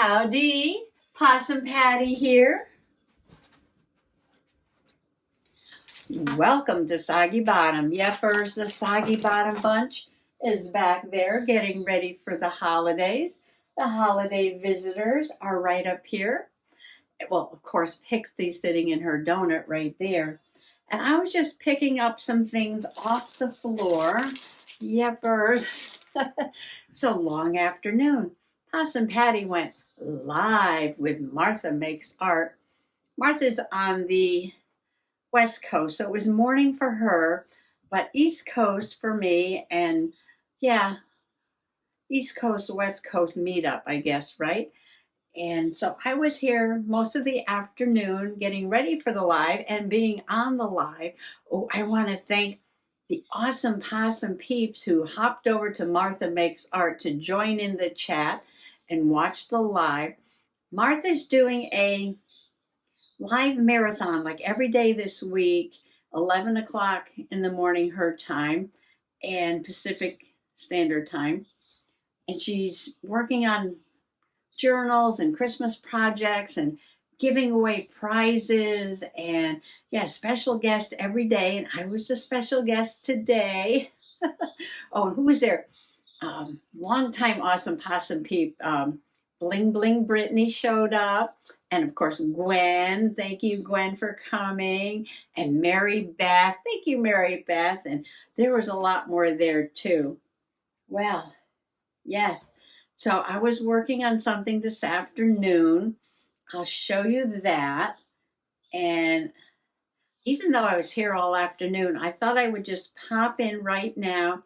Howdy, Possum Patty here. Welcome to Soggy Bottom. Yepers, the Soggy Bottom bunch is back there getting ready for the holidays. The holiday visitors are right up here. Well, of course, Pixie's sitting in her donut right there. And I was just picking up some things off the floor. Yepers. It's a long afternoon. Possum Patty went live with Martha Makes Art. Martha's on the West Coast, so it was morning for her, but East Coast for me, and yeah, East Coast, West Coast meetup, I guess, right? And so I was here most of the afternoon getting ready for the live and being on the live. Oh, I want to thank the awesome Possum peeps who hopped over to Martha Makes Art to join in the chat and watch the live. Martha's doing a live marathon like every day this week, 11 o'clock in the morning her time and Pacific Standard Time. And she's working on journals and Christmas projects and giving away prizes and special guest every day. And I was a special guest today. Oh, and who was there? Longtime awesome Possum peep. Bling Bling Brittany showed up. And of course, Gwen. Thank you, Gwen, for coming. And Mary Beth. Thank you, Mary Beth. And there was a lot more there too. Well, yes. So I was working on something this afternoon. I'll show you that. And even though I was here all afternoon, I thought I would just pop in right now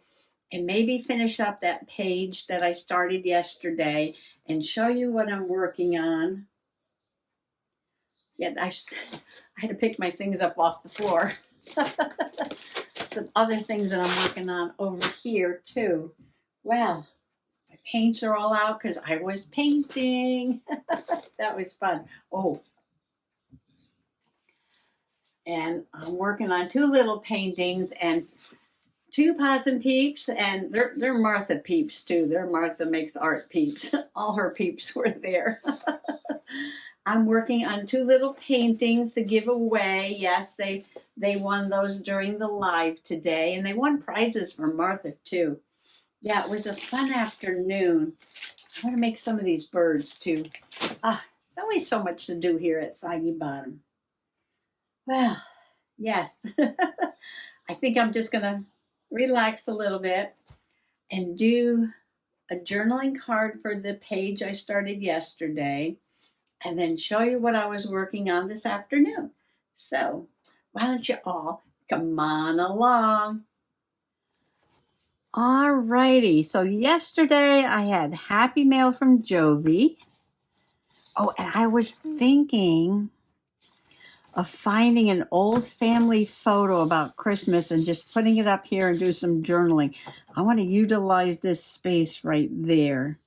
and maybe finish up that page that I started yesterday and show you what I'm working on. Yeah, I had to pick my things up off the floor. Some other things that I'm working on over here too. Well, my paints are all out because I was painting. That was fun. Oh, and I'm working on two little paintings and two Possum peeps, and they're Martha peeps too. They're Martha Makes Art peeps. All her peeps were there. I'm working on two little paintings to give away. Yes, they won those during the live today, and they won prizes for Martha too. Yeah, it was a fun afternoon. I want to make some of these birds too. There's always so much to do here at Soggy Bottom. Well, yes. I think I'm just going to relax a little bit and do a journaling card for the page I started yesterday and then show you what I was working on this afternoon. So why don't you all come on along? All righty. So yesterday I had Happy Mail from Jovi. Oh, and I was thinking of finding an old family photo about Christmas and just putting it up here and do some journaling. I want to utilize this space right there.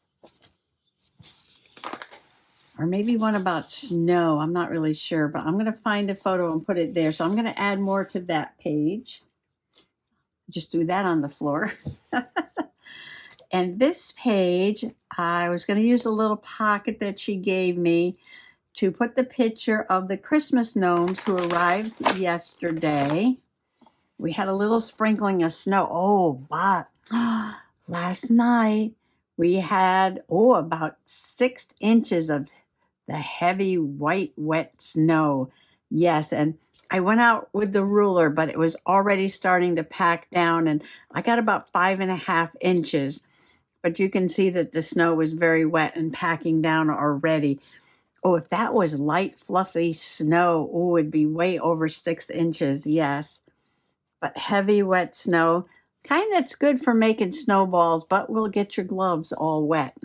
Or maybe one about snow. I'm not really sure, but I'm going to find a photo and put it there. So I'm going to add more to that page. Just do that on the floor. And this page, I was going to use a little pocket that she gave me to put the picture of the Christmas gnomes who arrived yesterday. We had a little sprinkling of snow. Oh, but last night we had, about 6 inches of the heavy white wet snow. Yes, and I went out with the ruler, but it was already starting to pack down, and I got about 5.5 inches. But you can see that the snow was very wet and packing down already. Oh, if that was light, fluffy snow, it'd be way over 6 inches, yes. But heavy, wet snow, kind of it's good for making snowballs, but will get your gloves all wet.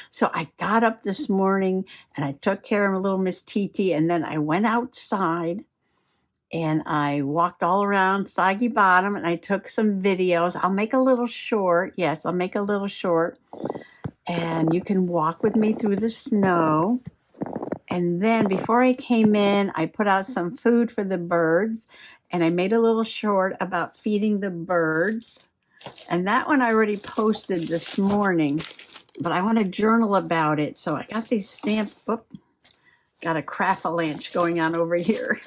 So I got up this morning and I took care of little Miss Titi, and then I went outside and I walked all around Soggy Bottom and I took some videos. I'll make a little short. Yes, I'll make a little short. And you can walk with me through the snow. And then before I came in, I put out some food for the birds. And I made a little short about feeding the birds. And that one I already posted this morning. but I want to journal about it. So I got these stamps. Whoop, got a craft-a-lanch going on over here.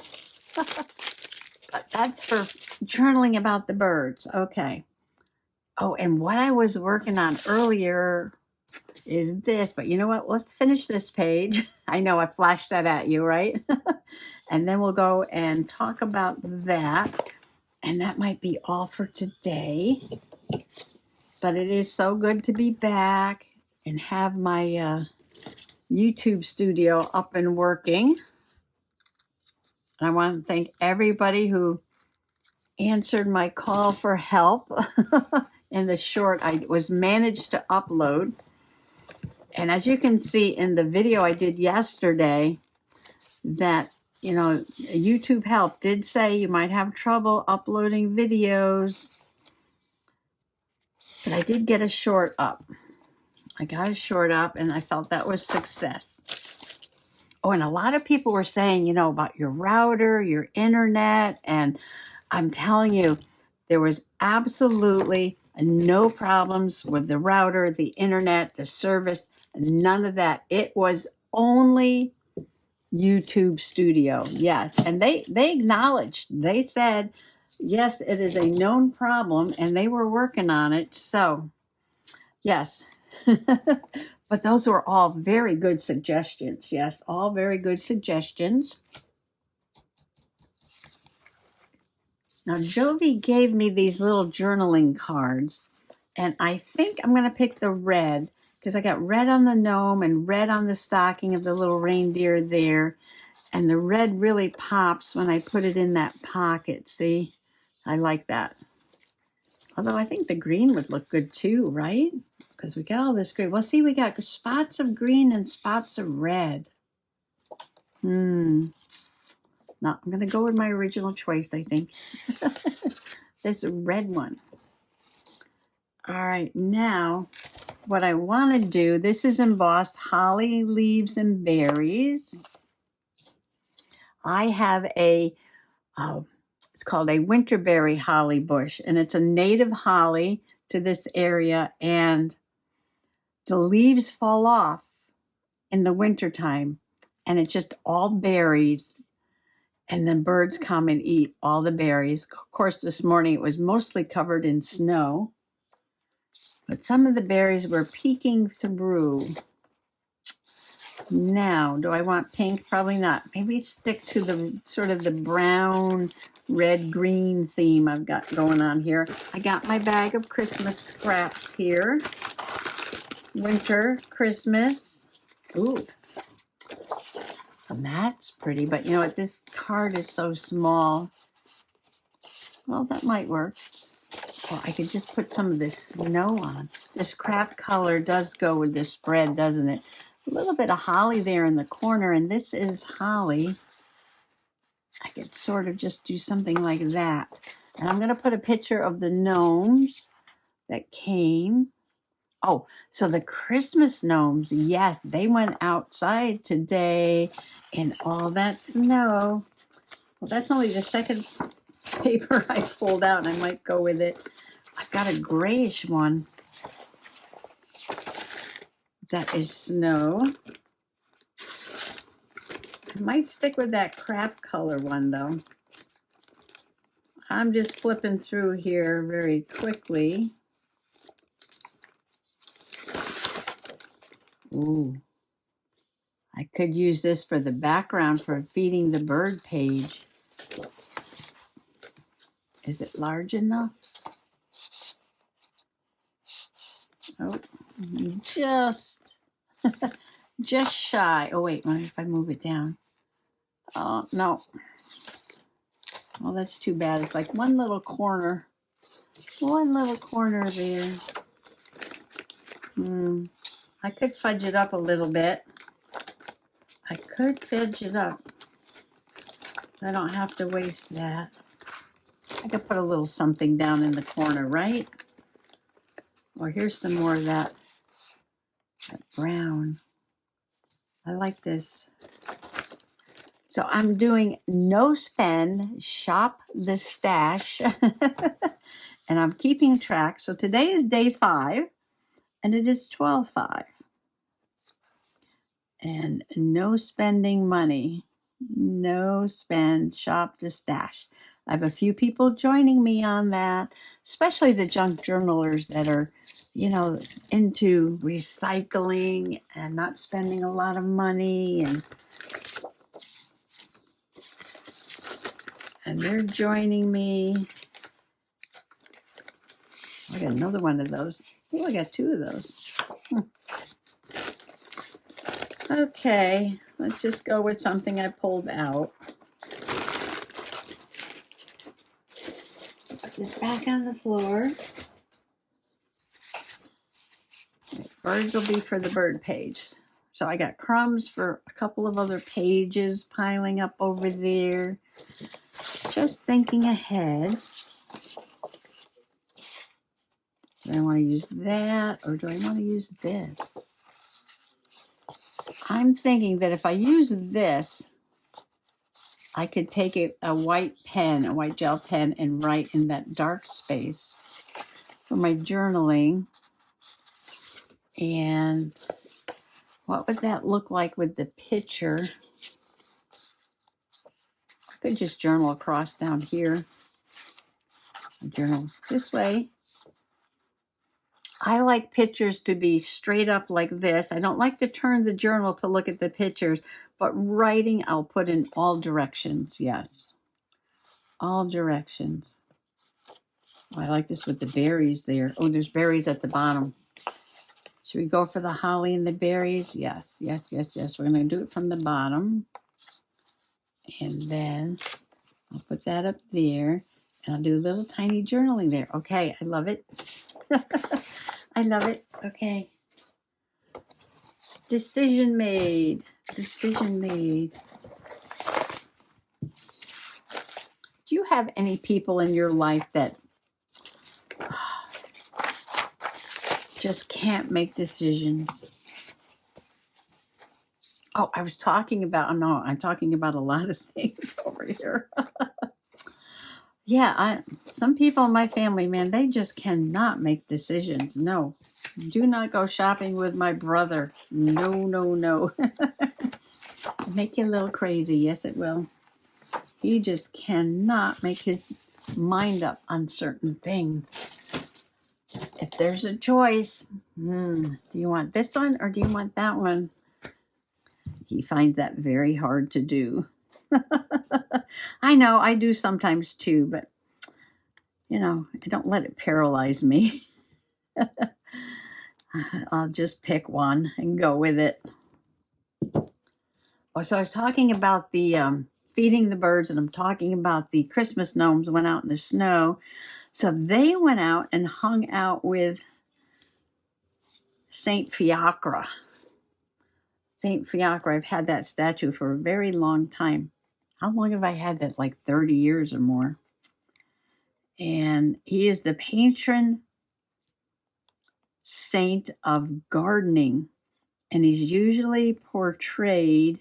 But that's for journaling about the birds. Okay. Oh, and what I was working on earlier is this, but you know what? Let's finish this page. I know I flashed that at you, right? And then we'll go and talk about that. And that might be all for today. But it is so good to be back and have my YouTube studio up and working. And I want to thank everybody who answered my call for help in the short I was managed to upload. And as you can see in the video I did yesterday, that, you know, YouTube help did say you might have trouble uploading videos. But I did get a short up. I got a short up and I felt that was success. Oh, and a lot of people were saying, you know, about your router, your internet, and I'm telling you, there was absolutely no problems with the router, the internet, the service, none of that. It was only YouTube Studio. Yes, and they acknowledged, they said, yes, it is a known problem, and they were working on it. So, yes. But those were all very good suggestions. Yes, all very good suggestions. Now, Jovi gave me these little journaling cards, and I think I'm going to pick the red because I got red on the gnome and red on the stocking of the little reindeer there. And the red really pops when I put it in that pocket. See, I like that. Although I think the green would look good too, right? Because we got all this green. Well, see, we got spots of green and spots of red. No, I'm going to go with my original choice, I think. This red one. All right, now what I want to do, this is embossed holly leaves and berries. I have a, it's called a winterberry holly bush, and it's a native holly to this area, and the leaves fall off in the wintertime, and it's just all berries, and then birds come and eat all the berries. Of course, this morning it was mostly covered in snow, but some of the berries were peeking through. Now, do I want pink? Probably not. Maybe stick to the sort of the brown, red, green theme I've got going on here. I got my bag of Christmas scraps here. Winter, Christmas. Ooh. So that's pretty, but you know what? This card is so small. Well, that might work. Well, I could just put some of this snow on. This craft color does go with this spread, doesn't it? A little bit of holly there in the corner, and this is holly. I could sort of just do something like that. And I'm going to put a picture of the gnomes that came. Oh, so the Christmas gnomes, yes, they went outside today in all that snow. Well, that's only the second paper I pulled out, and I might go with it. I've got a grayish one. That is snow. I might stick with that craft color one, though. I'm just flipping through here very quickly. Ooh. I could use this for the background for feeding the bird page. Is it large enough? Oh, just shy. Oh, wait, what if I move it down? Oh, no. Well, that's too bad. It's like one little corner. One little corner there. I could fudge it up a little bit. I could fudge it up. I don't have to waste that. I could put a little something down in the corner, right? Or here's some more of that brown. I like this. So I'm doing no spend, shop the stash, and I'm keeping track. So today is day 5, and it is 12.5. And no spending money. No spend, shop to stash. I have a few people joining me on that, especially the junk journalers that are, into recycling and not spending a lot of money, and they're joining me. I got another one of those. Oh, I got 2 of those. Okay, let's just go with something I pulled out. Put this back on the floor. Birds will be for the bird page. So I got crumbs for a couple of other pages piling up over there. Just thinking ahead. Do I want to use that or do I want to use this? I'm thinking that if I use this, I could take a white pen, a white gel pen, and write in that dark space for my journaling. And what would that look like with the picture? I could just journal across down here. Journal this way. I like pictures to be straight up like this. I don't like to turn the journal to look at the pictures, but writing I'll put in all directions. Yes, all directions. Oh, I like this with the berries there. Oh, there's berries at the bottom. Should we go for the holly and the berries? Yes, yes, yes, yes. We're going to do it from the bottom. And then I'll put that up there. And I'll do a little tiny journaling there. Okay, I love it. I love it. Okay. Decision made. Decision made. Do you have any people in your life that just can't make decisions? Oh, I'm talking about a lot of things over here. Yeah, some people in my family, man, they just cannot make decisions. No, do not go shopping with my brother. No, no, no. Make you a little crazy. Yes, it will. He just cannot make his mind up on certain things. If there's a choice, do you want this one or do you want that one? He finds that very hard to do. I know, I do sometimes too, but, I don't let it paralyze me. I'll just pick one and go with it. Oh, so I was talking about the feeding the birds, and I'm talking about the Christmas gnomes went out in the snow. So they went out and hung out with Saint Fiacre. Saint Fiacre, I've had that statue for a very long time. How long have I had that? Like 30 years or more. And he is the patron saint of gardening. And he's usually portrayed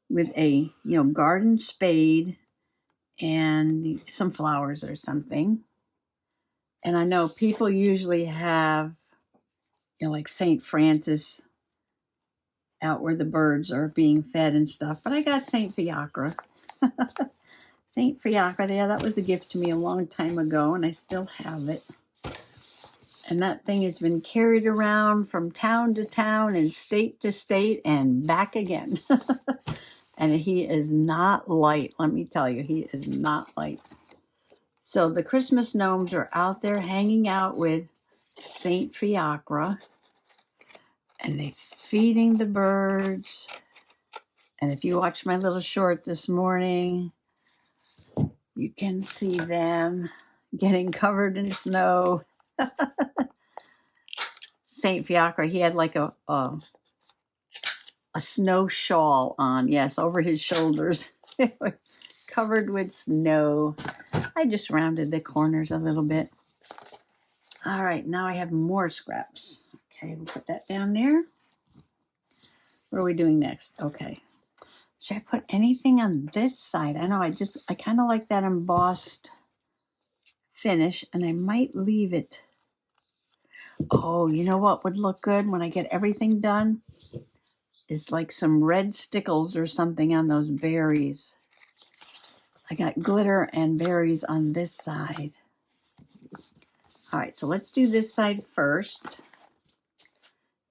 with a, garden spade and some flowers or something. And I know people usually have, like St. Francis out where the birds are being fed and stuff. But I got St. Fiacre. St. Fiacre, yeah, that was a gift to me a long time ago, and I still have it. And that thing has been carried around from town to town and state to state and back again. And he is not light, let me tell you, he is not light. So the Christmas gnomes are out there hanging out with Saint Fiacre, and they're feeding the birds. And if you watch my little short this morning, you can see them getting covered in snow. Saint Fiacre, he had like a snow shawl on, yes, over his shoulders, covered with snow. I just rounded the corners a little bit. All right, now I have more scraps. Okay, we'll put that down there. What are we doing next? Okay. Should I put anything on this side? I know, I kind of like that embossed finish, and I might leave it. Oh, you know what would look good when I get everything done? Is like some red stickles or something on those berries. I got glitter and berries on this side. All right, so let's do this side first.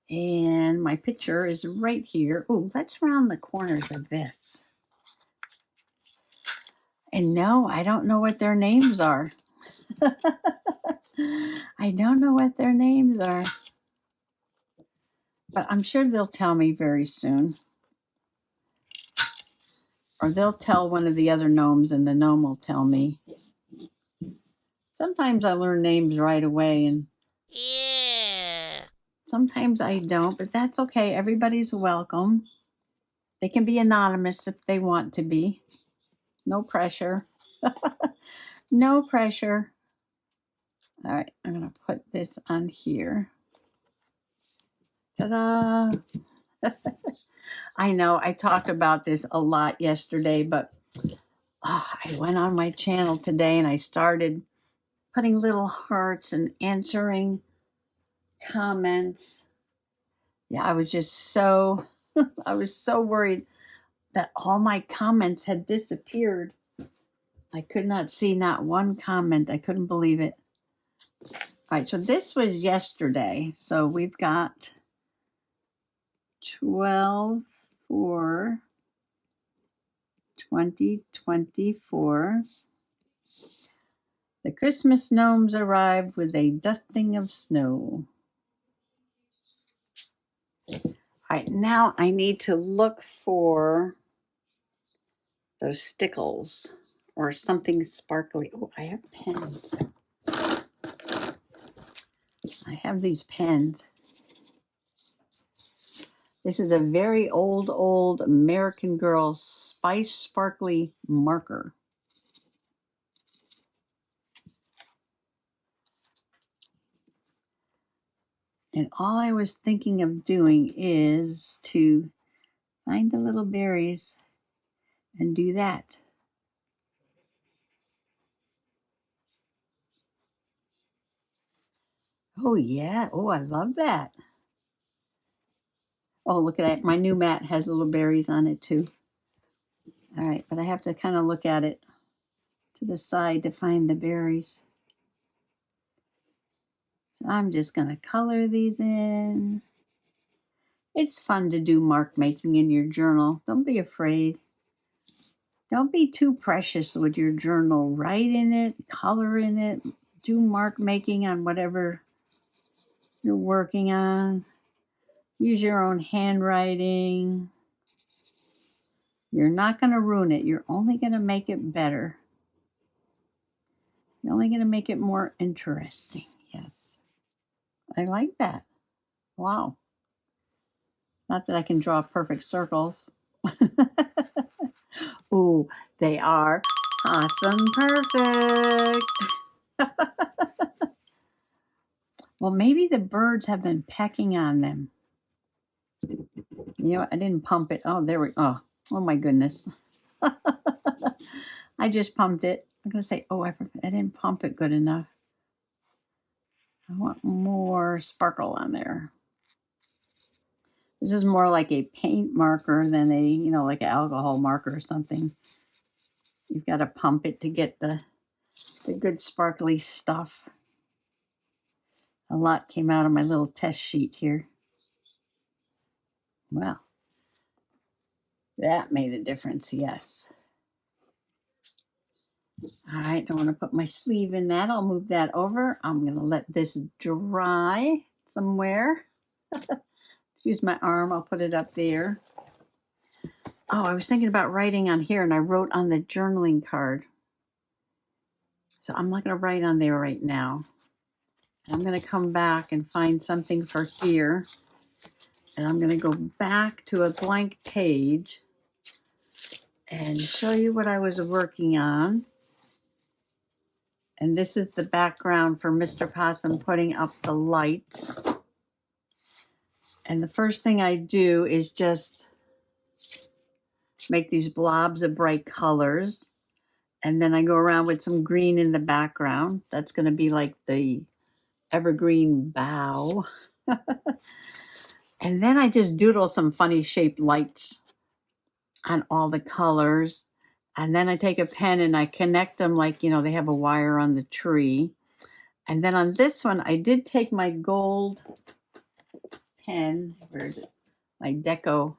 And my picture is right here. Oh, let's round the corners of this. And no, I don't know what their names are. I don't know what their names are. But I'm sure they'll tell me very soon. Or they'll tell one of the other gnomes and the gnome will tell me. Sometimes I learn names right away and sometimes I don't, but that's okay. Everybody's welcome. They can be anonymous if they want to be. No pressure. No pressure. All right, I'm going to put this on here. Ta-da! I know I talked about this a lot yesterday, but I went on my channel today and I started putting little hearts and answering comments. Yeah, I was just so, I was so worried that all my comments had disappeared. I could not see not one comment. I couldn't believe it. All right, so this was yesterday. So we've got 12 for 2024. The Christmas gnomes arrived with a dusting of snow. All right, now I need to look for those stickles or something sparkly. Oh, I have pens. I have these pens. This is a very old American Girl Spice Sparkly marker. And all I was thinking of doing is to find the little berries and do that. Oh, yeah. Oh, I love that. Oh, look at that. My new mat has little berries on it, too. All right, but I have to kind of look at it to the side to find the berries. So I'm just going to color these in. It's fun to do mark making in your journal. Don't be afraid. Don't be too precious with your journal. Write in it, color in it, do mark making on whatever you're working on. Use your own handwriting. You're not going to ruin it. You're only going to make it better. You're only going to make it more interesting. Yes. I like that. Wow. Not that I can draw perfect circles. Ooh, they are awesome perfect. Well, maybe the birds have been pecking on them. You know, I didn't pump it. Oh, there we go. Oh my goodness. I just pumped it. I'm going to say, I didn't pump it good enough. I want more sparkle on there. This is more like a paint marker than a, like an alcohol marker or something. You've got to pump it to get the good sparkly stuff. A lot came out of my little test sheet here. Well, that made a difference, yes. All right, I want to put my sleeve in that. I'll move that over. I'm going to let this dry somewhere. Use my arm. I'll put it up there. Oh, I was thinking about writing on here, and I wrote on the journaling card. So I'm not going to write on there right now. I'm going to come back and find something for here. And I'm going to go back to a blank page and show you what I was working on. And this is the background for Mr. Possum putting up the lights. And the first thing I do is just make these blobs of bright colors. And then I go around with some green in the background. That's going to be like the evergreen bough. And then I just doodle some funny shaped lights on all the colors. And then I take a pen and I connect them like, you know, they have a wire on the tree. And then on this one, I did take my gold pen. Where is it? My Deco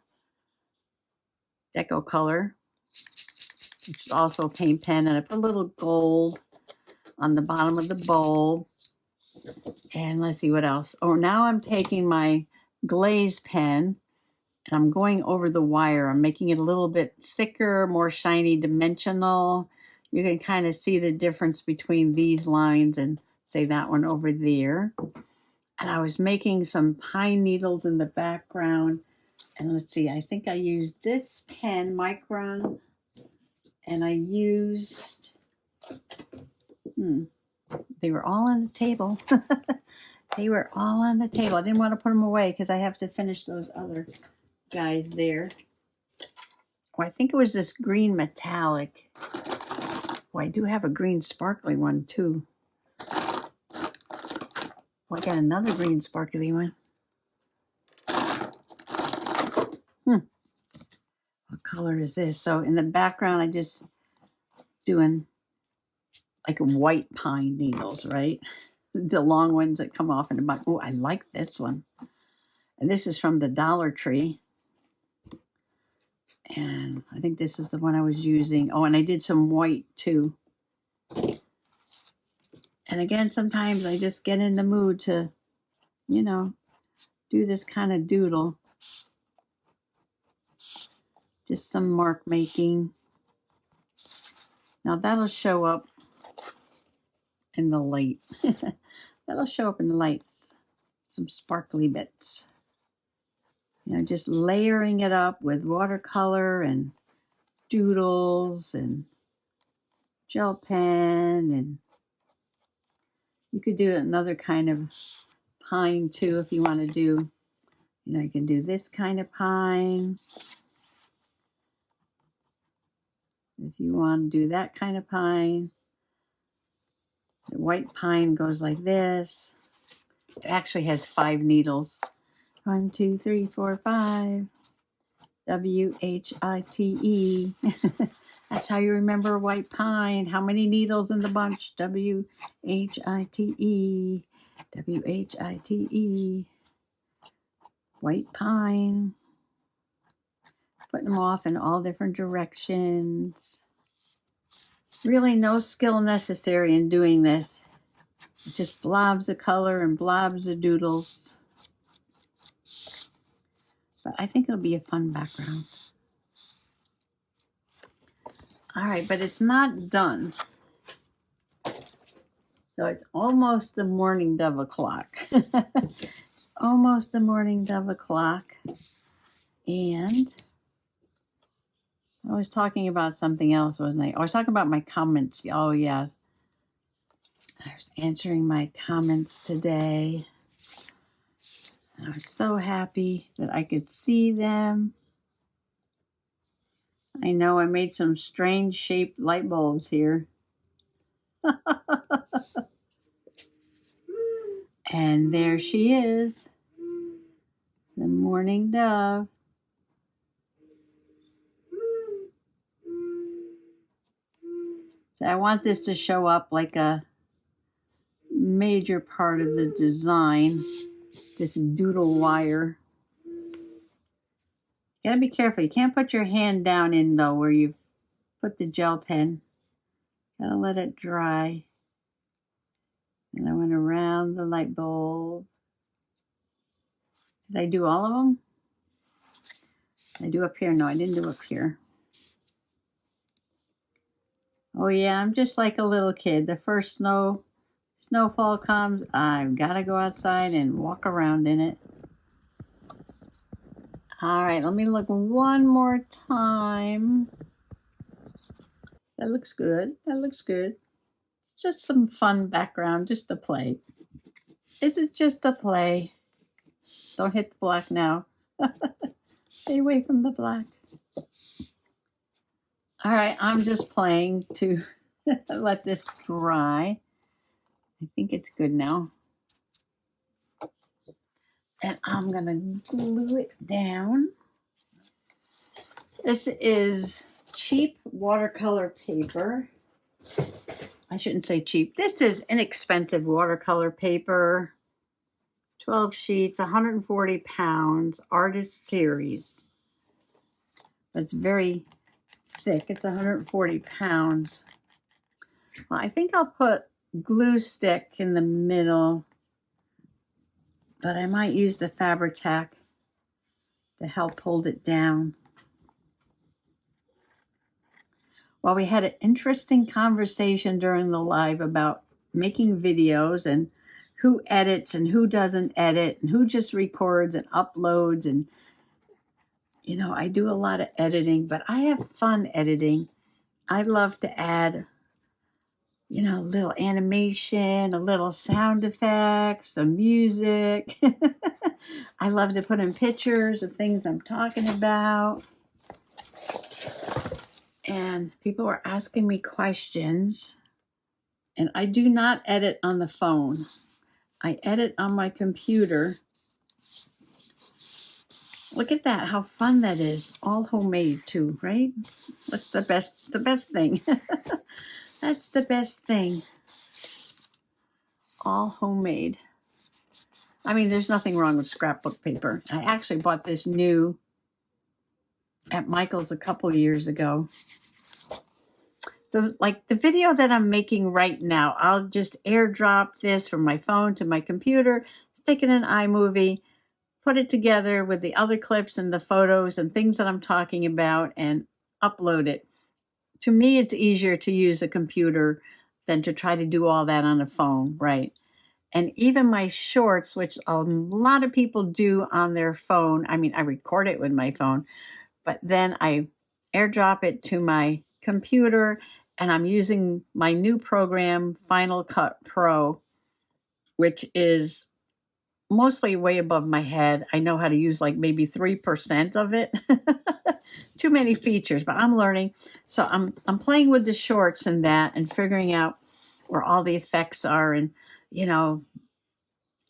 Color, which is also a paint pen. And I put a little gold on the bottom of the bowl. And let's see what else. Oh, now I'm taking my glaze pen and I'm going over the wire. I'm making it a little bit thicker, more shiny, dimensional. You can kind of see the difference between these lines and say that one over there. And I was making some pine needles in the background. And let's see, I think I used this pen, Micron, and I used, they were all on the table. They were all on the table. I didn't want to put them away because I have to finish those other guys there. Oh, I think it was this green metallic. Oh, I do have a green sparkly one too. Oh, I got another green sparkly one. What color is this? So in the background, I just doing like white pine needles, right? The long ones that come off in the back. Oh, I like this one. And this is from the Dollar Tree. And I think this is the one I was using. Oh, and I did some white too. And again, sometimes I just get in the mood to, you know, do this kind of doodle. Just some mark making. Now that'll show up in the light. That'll show up in the lights. Some sparkly bits. You know, just layering it up with watercolor and doodles and gel pen. And you could do another kind of pine too if you want to do, you know, you can do this kind of pine. If you want to do that kind of pine. The white pine goes like this. It actually has 5 needles. 1, 2, 3, 4, 5. W-H-I-T-E. That's how you remember white pine. How many needles in the bunch? W-H-I-T-E. W-H-I-T-E. White pine. Putting them off in all different directions. Really no skill necessary in doing this. It's just blobs of color and blobs of doodles. But I think it'll be a fun background. All right, but it's not done. So it's almost the morning dove o'clock. Almost the morning dove o'clock. And I was talking about something else, wasn't I? I was talking about my comments. Oh, yeah. I was answering my comments today. I was so happy that I could see them. I know I made some strange shaped light bulbs here. And there she is, the morning dove. So I want this to show up like a major part of the design, this doodle wire. You gotta be careful. You can't put your hand down in though where you put the gel pen. Gotta let it dry. And I went around the light bulb. Did I do all of them? Did I do up here? No, I didn't do up here. Oh yeah, I'm just like a little kid. The first snowfall comes, I've got to go outside and walk around in it. All right, let me look one more time. That looks good. That looks good. Just some fun background, just a play. Is it just a play? Don't hit the black now. Stay away from the black. All right, I'm just playing to let this dry. I think it's good now. And I'm gonna glue it down. This is cheap watercolor paper. I shouldn't say cheap. This is inexpensive watercolor paper. 12 sheets, 140 pounds, artist series. It's very thick. It's 140 pounds. Well, I think I'll put glue stick in the middle, but I might use the Fabri-Tac to help hold it down. Well, we had an interesting conversation during the live about making videos and who edits and who doesn't edit and who just records and uploads. And, you know, I do a lot of editing, but I have fun editing. I love to add, you know, a little animation, a little sound effects, some music. I love to put in pictures of things I'm talking about. And people were asking me questions. And I do not edit on the phone. I edit on my computer. Look at that, how fun that is. All homemade too, right? That's the best thing. That's the best thing. All homemade. I mean, there's nothing wrong with scrapbook paper. I actually bought this new at Michael's a couple years ago. So like the video that I'm making right now, I'll just airdrop this from my phone to my computer, stick it in iMovie, put it together with the other clips and the photos and things that I'm talking about and upload it. To me, it's easier to use a computer than to try to do all that on a phone, right? And even my shorts, which a lot of people do on their phone, I mean, I record it with my phone, but then I airdrop it to my computer, and I'm using my new program, Final Cut Pro, which is mostly way above my head. I know how to use like maybe 3% of it. Too many features, but I'm learning. So I'm playing with the shorts and that and figuring out where all the effects are and, you know,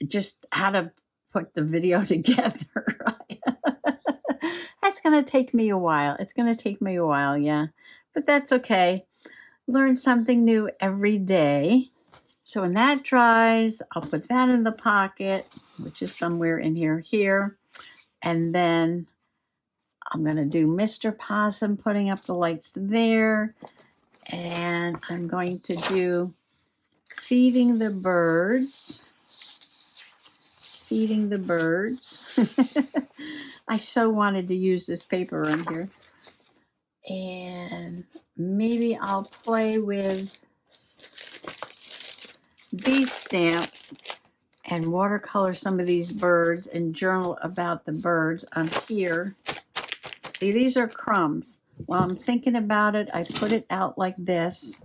just how to put the video together. Right? That's going to take me a while. It's going to take me a while, yeah. But that's okay. Learn something new every day. So when that dries, I'll put that in the pocket, which is somewhere in here. And then I'm going to do Mr. Possum, putting up the lights there. And I'm going to do feeding the birds. Feeding the birds. I so wanted to use this paper on here. And maybe I'll play with these stamps and watercolor some of these birds and journal about the birds on here. See, these are crumbs. While I'm thinking about it, I put it out like this.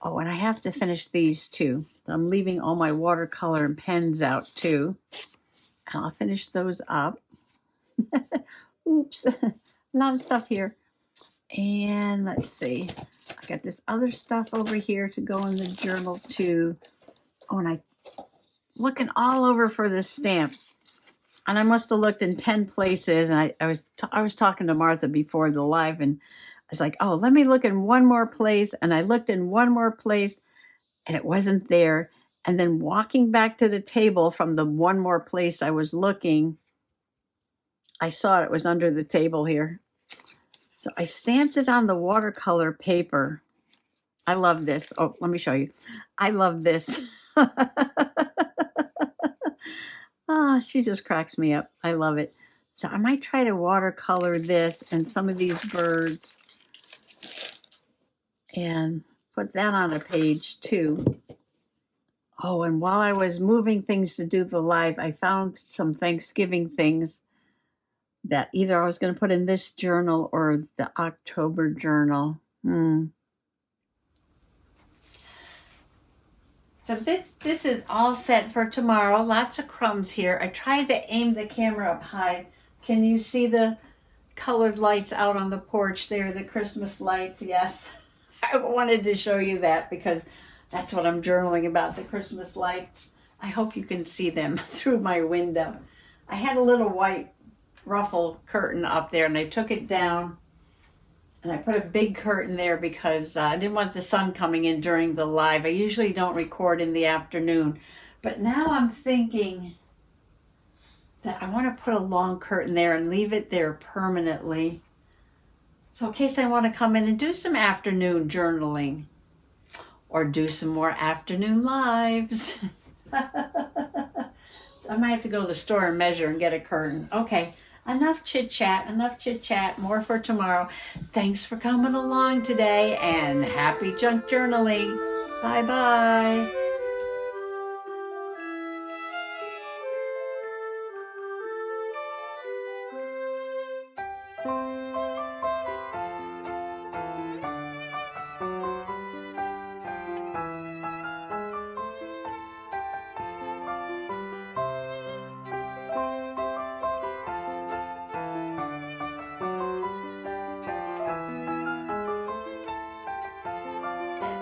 Oh, and I have to finish these too. I'm leaving all my watercolor and pens out too. And I'll finish those up. Oops, a lot of stuff here. And let's see. I got this other stuff over here to go in the journal too. Oh, and I'm looking all over for this stamp. And I must have looked in 10 places. And I was talking to Martha before the live, and I was like, oh, let me look in one more place. And I looked in one more place, and it wasn't there. And then walking back to the table from the one more place I was looking, I saw it was under the table here. So I stamped it on the watercolor paper. I love this. Oh, let me show you. I love this. Ah, she just cracks me up. I love it. So I might try to watercolor this and some of these birds and put that on a page too. Oh, and while I was moving things to do the live, I found some Thanksgiving things that either I was going to put in this journal or the October journal. So this is all set for tomorrow. Lots of crumbs here. I tried to aim the camera up high. Can you see the colored lights out on the porch there, the Christmas lights? Yes. I wanted to show you that because that's what I'm journaling about, the Christmas lights. I hope you can see them through my window. I had a little white ruffle curtain up there and I took it down and I put a big curtain there because I didn't want the sun coming in during the live. I usually don't record in the afternoon, but now I'm thinking that I want to put a long curtain there and leave it there permanently. So in case I want to come in and do some afternoon journaling or do some more afternoon lives. I might have to go to the store and measure and get a curtain. Okay, enough chit chat, more for tomorrow. Thanks for coming along today and happy junk journaling. Bye-bye.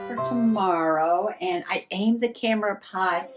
For tomorrow, and I aimed the camera up high.